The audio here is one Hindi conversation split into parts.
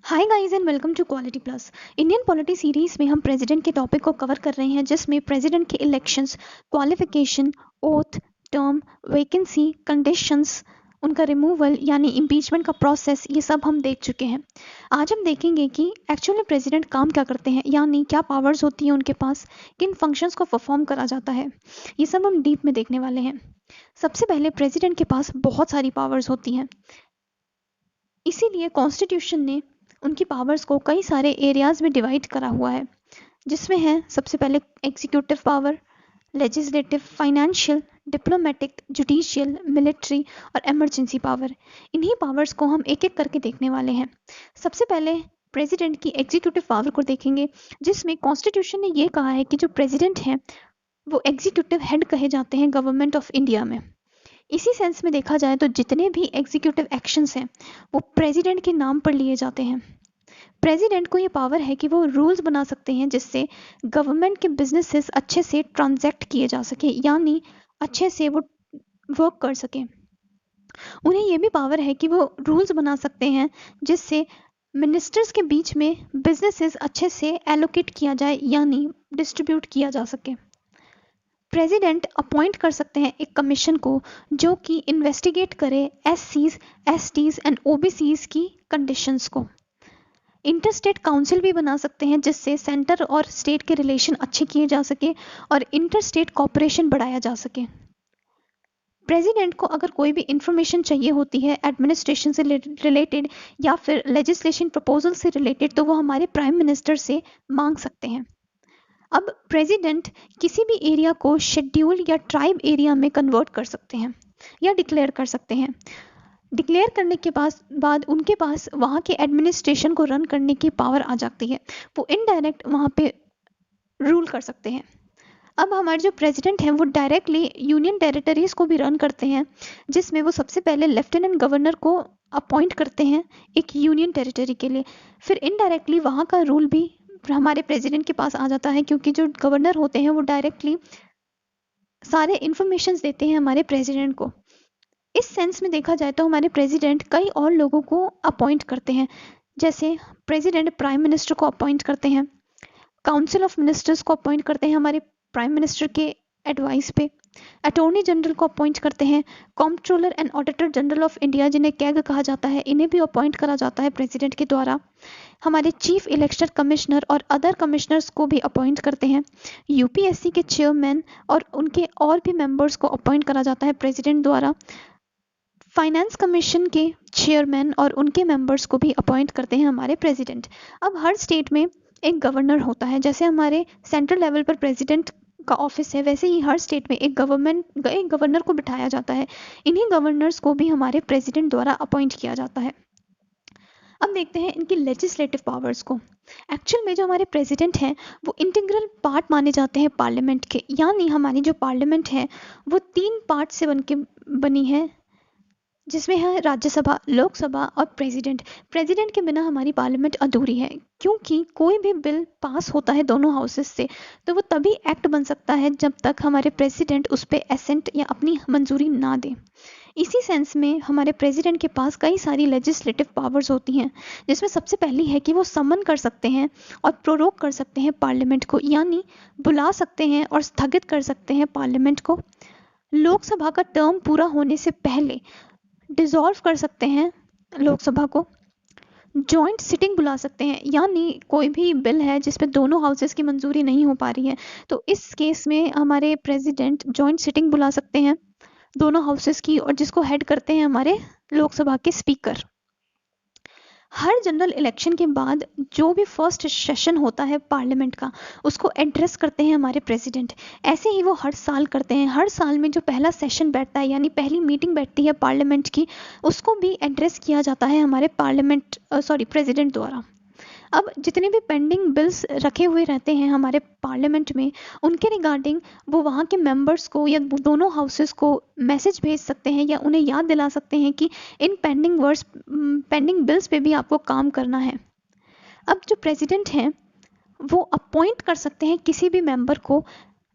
Hi guys and welcome to quality plus. Indian polity series में हम प्रेसिडेंट के टॉपिक को कवर कर रहे हैं, जिसमें प्रेसिडेंट के elections, qualification, oath, term, vacancy, conditions, उनका रिमूवल यानी इम्पीचमेंट का प्रोसेस, ये सब हम देख चुके हैं। आज हम देखेंगे कि एक्चुअली में प्रेसिडेंट काम क्या करते हैं, यानी क्या पावर्स होती हैं उनके पास, किन फंक्शंस को परफॉर्म करा जाता है। ये सब हम डीप में देखने वाले हैं। सबसे पहले प्रेसिडेंट के पास बहुत सारी पावर्स होती हैं, इसीलिए कॉन्स्टिट्यूशन ने उनकी पावर्स को कई सारे एरियाज में डिवाइड करा हुआ है, जिसमें है सबसे पहले executive power, legislative, financial, diplomatic, judicial, military और इमरजेंसी पावर। इन्हीं पावर्स को हम एक एक करके देखने वाले हैं। सबसे पहले प्रेसिडेंट की एग्जीक्यूटिव पावर को देखेंगे, जिसमें कॉन्स्टिट्यूशन ने ये कहा है कि जो प्रेसिडेंट हैं वो एग्जीक्यूटिव हेड कहे जाते हैं गवर्नमेंट ऑफ इंडिया में। इसी सेंस में देखा जाए तो जितने भी एग्जीक्यूटिव एक्शंस हैं वो प्रेसिडेंट के नाम पर लिए जाते हैं। प्रेसिडेंट को ये पावर है कि वो रूल्स बना सकते हैं जिससे गवर्नमेंट के बिजनेसेस अच्छे से ट्रांजैक्ट किए जा सके, यानी अच्छे से वो वर्क कर सकें। उन्हें ये भी पावर है कि वो रूल्स बना सकते हैं जिससे मिनिस्टर्स के बीच में बिजनेसेस अच्छे से एलोकेट किया जाए, यानी डिस्ट्रीब्यूट किया जा सके। प्रेसिडेंट अपॉइंट कर सकते हैं एक कमीशन को जो कि इन्वेस्टिगेट करे एससीज, एसटीज एंड ओबीसीज की कंडीशंस को। इंटरस्टेट काउंसिल भी बना सकते हैं जिससे सेंटर और स्टेट के रिलेशन अच्छे किए जा सके और इंटरस्टेट कॉपरेशन बढ़ाया जा सके। प्रेसिडेंट को अगर कोई भी इंफॉर्मेशन चाहिए होती है एडमिनिस्ट्रेशन से रिलेटेड या फिर लेजिस्लेशन प्रपोजल से रिलेटेड, तो वो हमारे प्राइम मिनिस्टर से मांग सकते हैं। अब प्रेसिडेंट किसी भी एरिया को शेड्यूल या ट्राइब एरिया में कन्वर्ट कर सकते हैं या डिक्लेयर कर सकते हैं। डिक्लेयर करने के बाद उनके पास वहाँ के एडमिनिस्ट्रेशन को रन करने की पावर आ जाती है। वो इनडायरेक्ट वहाँ पे रूल कर सकते हैं। अब हमारे जो प्रेसिडेंट हैं वो डायरेक्टली यूनियन टेरिटरीज को भी रन करते हैं, जिसमें वो सबसे पहले लेफ्टिनेंट गवर्नर को अपॉइंट करते हैं एक यूनियन टेरिटरी के लिए। फिर इनडायरेक्टली वहाँ का रूल भी हमारे प्रेसिडेंट के पास आ जाता है, क्योंकि जो गवर्नर होते हैं वो डायरेक्टली सारे इंफॉर्मेशन देते हैं हमारे प्रेसिडेंट को। इस सेंस में देखा जाए तो हमारे प्रेसिडेंट कई और लोगों को अपॉइंट करते हैं, जैसे प्रेसिडेंट प्राइम मिनिस्टर को अपॉइंट करते हैं, काउंसिल ऑफ मिनिस्टर्स को अपॉइंट करते हैं हमारे प्राइम मिनिस्टर के एडवाइस पे, अटॉर्नी जनरल को अपॉइंट करते हैं, comptroller and auditor general of India जिन्हें कैग कहा जाता है, इन्हें भी अपॉइंट करा जाता है प्रेसिडेंट के द्वारा। हमारे चीफ इलेक्शन कमिश्नर और अदर कमिश्नर्स को भी अपॉइंट करते हैं। यूपीएससी के चेयरमैन और उनके और भी मेंबर्स को अपॉइंट करा जाता है प्रेसिडेंट द्वारा। फाइनेंस कमीशन के चेयरमैन और उनके मेंबर्स को भी अपॉइंट करते हैं हमारे प्रेसिडेंट। अब हर स्टेट में एक गवर्नर होता है, जैसे हमारे सेंट्रल लेवल पर प्रेसिडेंट का ऑफिस है, वैसे ही हर स्टेट में एक गवर्नर को बिठाया जाता है। इन्हीं गवर्नर्स को भी हमारे प्रेसिडेंट द्वारा अपॉइंट किया जाता है। अब देखते हैं इनकी लेजिस्लेटिव पावर्स को। एक्चुअल में जो हमारे प्रेसिडेंट हैं वो इंटीग्रल पार्ट माने जाते हैं पार्लियामेंट के, यानी हमारी जो पार्लियामेंट है वो 3 पार्ट से बनी है, जिसमें है राज्यसभा, लोकसभा और प्रेसिडेंट। प्रेसिडेंट के बिना हमारी पार्लियामेंट अधूरी है, क्योंकि कोई भी बिल पास होता है दोनों हाउसेस से तो वो तभी एक्ट बन सकता है जब तक हमारे प्रेसिडेंट उस पर एसेंट या अपनी मंजूरी ना दे। इसी सेंस में हमारे प्रेसिडेंट के पास कई सारी लेजिस्लेटिव पावर्स होती हैं, जिसमें सबसे पहली है कि वो समन कर सकते हैं और प्रोरोग कर सकते हैं पार्लियामेंट को, यानी बुला सकते हैं और स्थगित कर सकते हैं पार्लियामेंट को। लोकसभा का टर्म पूरा होने से पहले डिसॉल्व कर सकते हैं लोकसभा को। जॉइंट सिटिंग बुला सकते हैं, यानी कोई भी बिल है जिस पे दोनों हाउसेस की मंजूरी नहीं हो पा रही है, तो इस केस में हमारे प्रेसिडेंट जॉइंट सिटिंग बुला सकते हैं दोनों हाउसेस की, और जिसको हेड करते हैं हमारे लोकसभा के स्पीकर। हर जनरल इलेक्शन के बाद जो भी फर्स्ट सेशन होता है पार्लियामेंट का, उसको एड्रेस करते हैं हमारे प्रेसिडेंट। ऐसे ही वो हर साल करते हैं। हर साल में जो पहला सेशन बैठता है, यानी पहली मीटिंग बैठती है पार्लियामेंट की, उसको भी एड्रेस किया जाता है हमारे प्रेसिडेंट द्वारा। अब जितने भी पेंडिंग बिल्स रखे हुए रहते हैं हमारे पार्लियामेंट में, उनके रिगार्डिंग वो वहाँ के मेंबर्स को या दोनों हाउसेस को मैसेज भेज सकते हैं या उन्हें याद दिला सकते हैं कि इन पेंडिंग बिल्स पे भी आपको काम करना है। अब जो प्रेसिडेंट हैं वो अपॉइंट कर सकते हैं किसी भी मेंबर को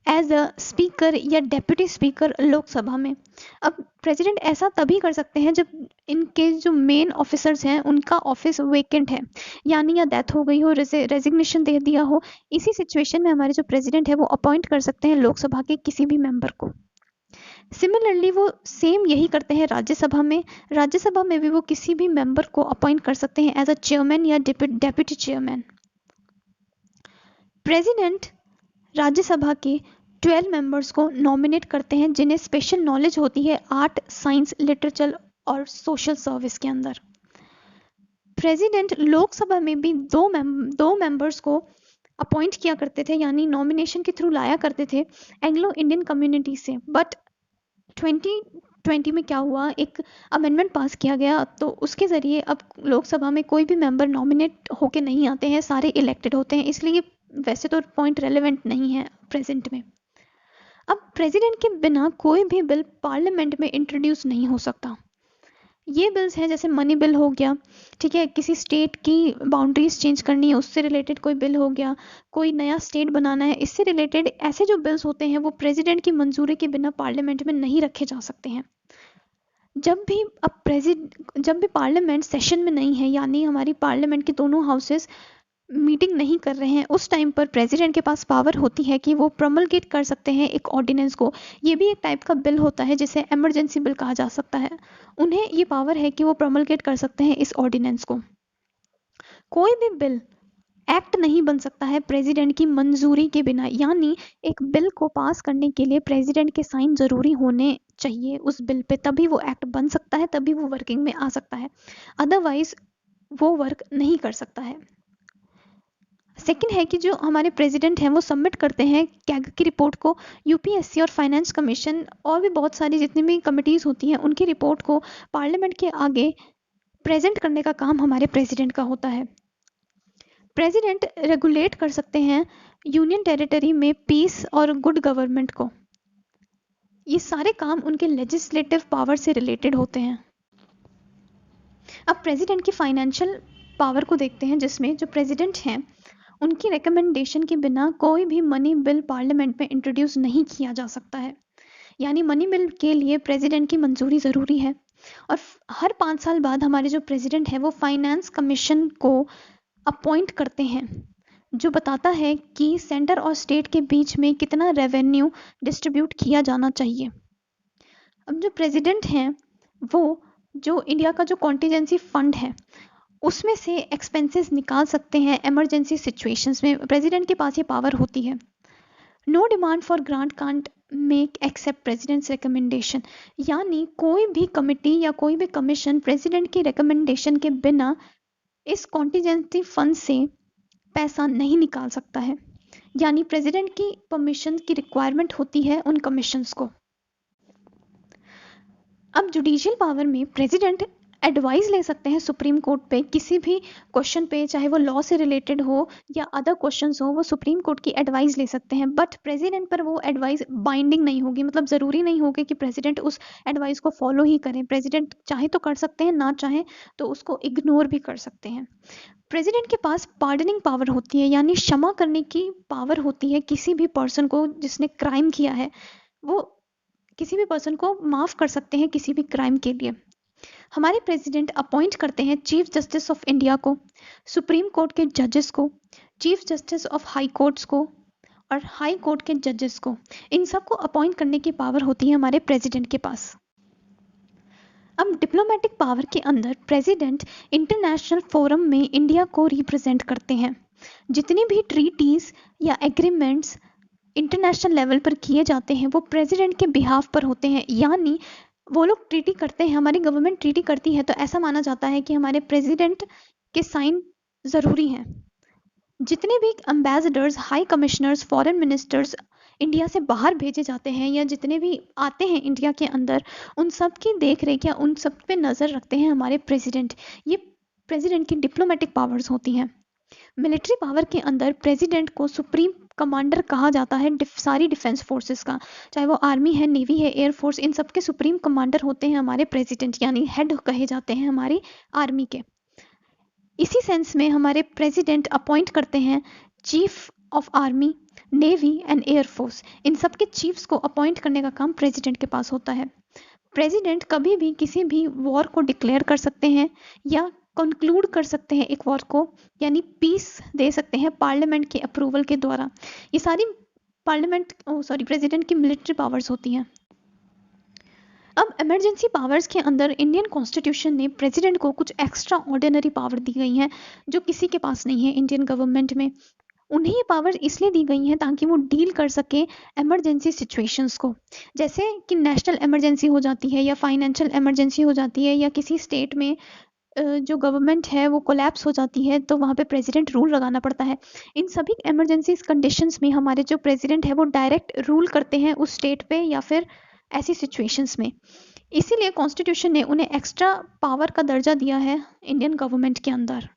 एज अ स्पीकर या डेप्यूटी स्पीकर लोकसभा में। अब प्रेसिडेंट ऐसा तभी कर सकते हैं जब इनके जो मेन ऑफिसर्स हैं उनका ऑफिस वेकेंट है, यानी या डेथ हो गई हो, रेजिग्नेशन दे दिया हो। इसी सिचुएशन में हमारे जो प्रेसिडेंट है वो अपॉइंट कर सकते हैं लोकसभा के किसी भी मेंबर को। सिमिलरली वो सेम यही करते हैं राज्यसभा में। राज्यसभा में भी वो किसी भी मेंबर को अपॉइंट कर सकते हैं एज अ चेयरमैन या डेप्यूटी चेयरमैन। प्रेसिडेंट राज्यसभा के 12 मेंबर्स को नॉमिनेट करते हैं जिन्हें स्पेशल नॉलेज होती है आर्ट, साइंस, लिटरेचर और सोशल सर्विस के अंदर। प्रेसिडेंट लोकसभा में भी दो मेंबर्स को अपॉइंट किया करते थे, यानी नॉमिनेशन के थ्रू लाया करते थे एंग्लो इंडियन कम्युनिटी से। बट 2020 में क्या हुआ, एक अमेंडमेंट पास किया गया, तो उसके ज़रिए अब लोकसभा में कोई भी मेंबर नॉमिनेट होके नहीं आते हैं, सारे इलेक्टेड होते हैं। इसलिए वैसे तो पॉइंट रेलेवेंट नहीं है प्रेजेंट में। अब प्रेसिडेंट के बिना कोई भी बिल पार्लियामेंट में इंट्रोड्यूस नहीं हो सकता। ये बिल्स हैं जैसे मनी बिल हो गया, ठीक है, किसी स्टेट की बाउंड्रीज चेंज करनी है उससे रिलेटेड कोई बिल हो गया, कोई नया स्टेट बनाना है इससे रिलेटेड, ऐसे जो बिल्स होते हैं वो प्रेसिडेंट की मंजूरी के बिना पार्लियामेंट में नहीं रखे जा सकते हैं। जब भी पार्लियामेंट सेशन में नहीं है, यानी हमारी पार्लियामेंट के दोनों हाउसेस मीटिंग नहीं कर रहे हैं, उस टाइम पर प्रेसिडेंट के पास पावर होती है कि वो प्रमलगेट कर सकते हैं एक ऑर्डिनेंस को। ये भी एक टाइप का बिल होता है जिसे इमरजेंसी बिल कहा जा सकता है। उन्हें ये पावर है कि वो प्रमलगेट कर सकते हैं इस ऑर्डिनेंस को। कोई भी बिल एक्ट नहीं बन सकता है प्रेसिडेंट की मंजूरी के बिना, यानी एक बिल को पास करने के लिए प्रेसिडेंट के साइन जरूरी होने चाहिए उस बिल पे, तभी वो एक्ट बन सकता है, तभी वो वर्किंग में आ सकता है, अदरवाइज वो वर्क नहीं कर सकता है। सेकंड है कि जो हमारे प्रेसिडेंट हैं वो सबमिट करते हैं कैग की रिपोर्ट को यूपीएससी और फाइनेंस कमीशन और भी बहुत सारी जितनी भी कमिटीज़ होती हैं उनकी रिपोर्ट को पार्लियामेंट के आगे प्रेजेंट करने का काम हमारे प्रेसिडेंट का होता है। प्रेसिडेंट रेगुलेट कर सकते हैं यूनियन टेरिटरी में पीस और गुड गवर्नमेंट को। ये सारे काम उनके लेजिस्लेटिव पावर से रिलेटेड होते हैं। अब प्रेसिडेंट की फाइनेंशियल पावर को देखते हैं, जिसमें जो प्रेसिडेंट हैं उनकी रिकमेंडेशन के बिना कोई भी मनी बिल पार्लियामेंट में इंट्रोड्यूस नहीं किया जा सकता है, यानी मनी बिल के लिए प्रेसिडेंट की मंजूरी ज़रूरी है। और हर 5 साल बाद हमारे जो प्रेसिडेंट है वो फाइनेंस कमीशन को अपॉइंट करते हैं, जो बताता है कि सेंटर और स्टेट के बीच में कितना रेवेन्यू डिस्ट्रीब्यूट किया जाना चाहिए। अब जो प्रेसिडेंट हैं वो जो इंडिया का जो कॉन्टीजेंसी फंड है उसमें से एक्सपेंसेस निकाल सकते हैं इमरजेंसी सिचुएशंस में, प्रेसिडेंट के पास ये पावर होती है। No demand for grant can't make except president's recommendation, यानी कोई भी कमिटी या कोई भी कमीशन प्रेसिडेंट की रिकमेंडेशन के बिना इस कॉन्टीजेंसी फंड से पैसा नहीं निकाल सकता है, यानी प्रेसिडेंट की परमिशन की रिक्वायरमेंट होती है उन कमीशंस को। अब जुडिशियल पावर में प्रेसिडेंट एडवाइस ले सकते हैं सुप्रीम कोर्ट पे किसी भी क्वेश्चन पे, चाहे वो लॉ से रिलेटेड हो या अदर क्वेश्चंस हो, वो सुप्रीम कोर्ट की एडवाइस ले सकते हैं। बट प्रेसिडेंट पर वो एडवाइस बाइंडिंग नहीं होगी, मतलब ज़रूरी नहीं होगी कि प्रेसिडेंट उस एडवाइस को फॉलो ही करें। प्रेसिडेंट चाहे तो कर सकते हैं, ना चाहे तो उसको इग्नोर भी कर सकते हैं। प्रेसिडेंट के पास पार्डनिंग पावर होती है, यानी क्षमा करने की पावर होती है किसी भी पर्सन को जिसने क्राइम किया है, वो किसी भी पर्सन को माफ़ कर सकते हैं किसी भी क्राइम के लिए। हमारे प्रेसिडेंट अपॉइंट करते हैं चीफ जस्टिस ऑफ इंडिया को, सुप्रीम कोर्ट के जजेस को, chief justice of high courts को और हाई कोर्ट के जजेस को। इन सबको अपॉइंट करने की पावर होती है हमारे प्रेसिडेंट के पास। अब डिप्लोमेटिक पावर के अंदर प्रेसिडेंट इंटरनेशनल फोरम में इंडिया को रिप्रेजेंट करते हैं। जितनी भी ट्रीटीज़ या एग्रीमेंट्स इंटरनेशनल लेवल पर किए जाते हैं वो प्रेसिडेंट के बिहाफ पर होते हैं, यानी वो लोग ट्रीटी करते हैं, हमारी गवर्नमेंट ट्रीटी करती है तो ऐसा माना जाता है कि हमारे प्रेसिडेंट के साइन ज़रूरी हैं। जितने भी ambassadors, high commissioners, foreign ministers India से बाहर भेजे जाते हैं या जितने भी आते हैं इंडिया के अंदर, उन सब की देख रेख या उन सब पे नज़र रखते हैं हमारे प्रेसिडेंट। ये प्रेसिडेंट की डिप्लोमेटिक पावर्स होती हैं। मिलिट्री पावर के अंदर प्रेसिडेंट को सुप्रीम कमांडर कहा जाता है सारी डिफेंस फोर्सेस का, चाहे वो आर्मी है, नेवी है, एयरफोर्स, इन सब के सुप्रीम कमांडर होते हैं हमारे प्रेसिडेंट, यानी हेड कहे जाते हैं हमारी आर्मी के। इसी सेंस में हमारे प्रेसिडेंट अपॉइंट करते हैं chief of army, navy and air force, इन सब के चीफ्स को अपॉइंट करने का काम प्रेसिडेंट के पास होता है। प्रेसिडेंट कभी भी किसी भी वॉर को डिक्लेयर कर सकते हैं या कंक्लूड कर सकते हैं एक वॉर को, यानी पीस दे सकते हैं पार्लियामेंट के अप्रूवल के द्वारा। ये सारी प्रेसिडेंट की मिलिट्री पावर्स होती हैं। अब इमरजेंसी पावर्स के अंदर इंडियन कॉन्स्टिट्यूशन ने प्रेसिडेंट को कुछ एक्स्ट्रा ऑर्डिनरी पावर दी गई हैं जो किसी के पास नहीं है इंडियन गवर्नमेंट में। उन्हें ये पावर इसलिए दी गई हैं ताकि वो डील कर सके इमरजेंसी सिचुएशंस को, जैसे कि नेशनल इमरजेंसी हो जाती है या फाइनेंशियल इमरजेंसी हो जाती है या किसी स्टेट में जो गवर्नमेंट है वो कोलैप्स हो जाती है तो वहाँ पे प्रेसिडेंट रूल लगाना पड़ता है। इन सभी इमरजेंसी कंडीशंस में हमारे जो प्रेसिडेंट है वो डायरेक्ट रूल करते हैं उस स्टेट पे या फिर ऐसी सिचुएशंस में। इसीलिए कॉन्स्टिट्यूशन ने उन्हें एक्स्ट्रा पावर का दर्जा दिया है इंडियन गवर्नमेंट के अंदर।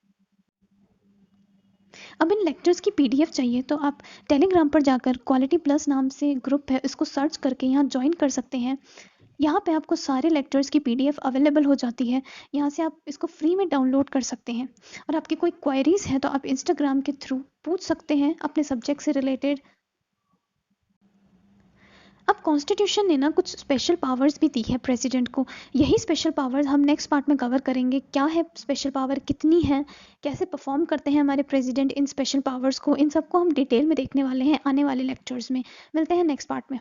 अब इन लेक्चर्स की पीडीएफ चाहिए तो आप टेलीग्राम पर जाकर क्वालिटी प्लस नाम से ग्रुप है, इसको सर्च करके यहाँ ज्वाइन कर सकते हैं। यहाँ पे आपको सारे लेक्चर्स की पीडीएफ अवेलेबल हो जाती है। यहाँ से आप इसको फ्री में डाउनलोड कर सकते हैं। और आपकी कोई क्वेरीज है तो आप इंस्टाग्राम के थ्रू पूछ सकते हैं अपने सब्जेक्ट से रिलेटेड। अब कॉन्स्टिट्यूशन ने ना कुछ स्पेशल पावर्स भी दी है प्रेसिडेंट को। यही स्पेशल पावर्स हम नेक्स्ट पार्ट में कवर करेंगे। क्या है स्पेशल पावर, कितनी है, कैसे परफॉर्म करते हैं हमारे प्रेसिडेंट इन स्पेशल पावर्स को, इन सबको हम डिटेल में देखने वाले हैं आने वाले लेक्चर्स में। मिलते हैं नेक्स्ट पार्ट में।